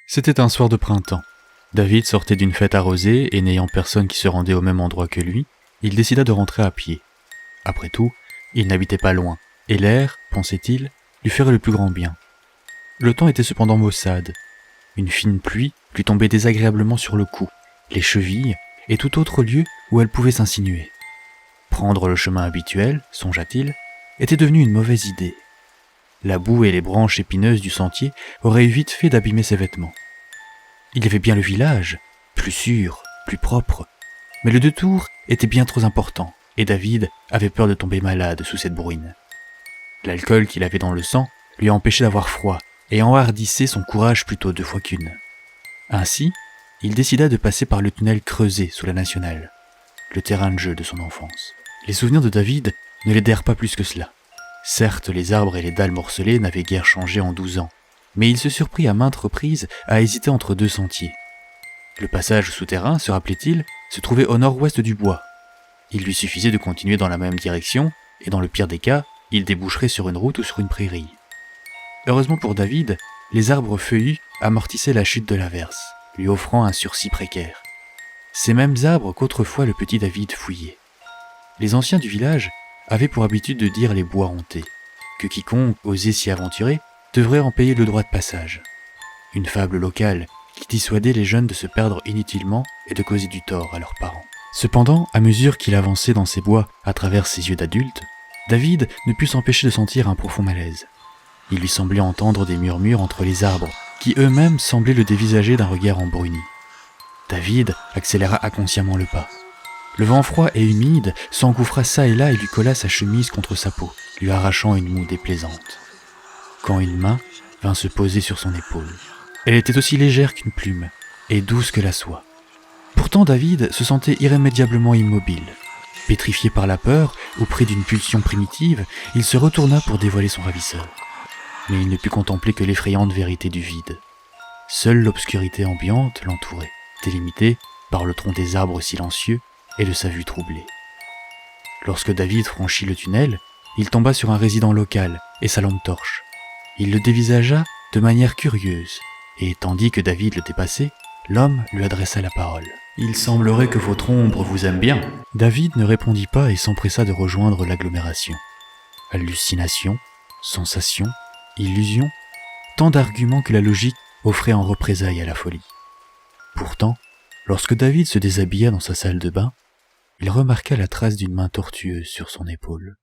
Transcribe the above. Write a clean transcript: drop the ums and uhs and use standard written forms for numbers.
C'était un soir de printemps. David sortait d'une fête arrosée et n'ayant personne qui se rendait au même endroit que lui, il décida de rentrer à pied. Après tout, il n'habitait pas loin, et l'air, pensait-il, lui ferait le plus grand bien. Le temps était cependant maussade. Une fine pluie lui tombait désagréablement sur le cou, les chevilles et tout autre lieu où elle pouvait s'insinuer. Prendre le chemin habituel, songea-t-il, était devenu une mauvaise idée. La boue et les branches épineuses du sentier auraient eu vite fait d'abîmer ses vêtements. Il y avait bien le village, plus sûr, plus propre, mais le détour était bien trop important, et David avait peur de tomber malade sous cette bruine. L'alcool qu'il avait dans le sang lui empêchait d'avoir froid, et enhardissait son courage plutôt 2 fois qu'une. Ainsi, il décida de passer par le tunnel creusé sous la nationale, le terrain de jeu de son enfance. Les souvenirs de David ne l'aidèrent pas plus que cela. Certes, les arbres et les dalles morcelées n'avaient guère changé en 12 ans, mais il se surprit à maintes reprises à hésiter entre 2 sentiers. Le passage souterrain, se rappelait-il, se trouvait au nord-ouest du bois. Il lui suffisait de continuer dans la même direction, et dans le pire des cas, il déboucherait sur une route ou sur une prairie. Heureusement pour David, les arbres feuillus amortissaient la chute de l'averse, lui offrant un sursis précaire. Ces mêmes arbres qu'autrefois le petit David fouillait. Les anciens du village avaient pour habitude de dire les bois hantés, que quiconque osait s'y aventurer devrait en payer le droit de passage. Une fable locale qui dissuadait les jeunes de se perdre inutilement et de causer du tort à leurs parents. Cependant, à mesure qu'il avançait dans ces bois à travers ses yeux d'adulte, David ne put s'empêcher de sentir un profond malaise. Il lui semblait entendre des murmures entre les arbres, qui eux-mêmes semblaient le dévisager d'un regard embruni. David accéléra inconsciemment le pas. Le vent froid et humide s'engouffra çà et là et lui colla sa chemise contre sa peau, lui arrachant une moue déplaisante. Quand une main vint se poser sur son épaule. Elle était aussi légère qu'une plume, et douce que la soie. Pourtant David se sentait irrémédiablement immobile. Pétrifié par la peur, ou pris d'une pulsion primitive, il se retourna pour dévoiler son ravisseur. Mais il ne put contempler que l'effrayante vérité du vide. Seule l'obscurité ambiante l'entourait, délimitée par le tronc des arbres silencieux et de sa vue troublée. Lorsque David franchit le tunnel, il tomba sur un résident local et sa lampe torche. Il le dévisagea de manière curieuse, et tandis que David le dépassait, l'homme lui adressa la parole. « Il semblerait que votre ombre vous aime bien. » David ne répondit pas et s'empressa de rejoindre l'agglomération. Hallucination, sensation, illusion, tant d'arguments que la logique offrait en représailles à la folie. Pourtant, lorsque David se déshabilla dans sa salle de bain, il remarqua la trace d'une main tortueuse sur son épaule.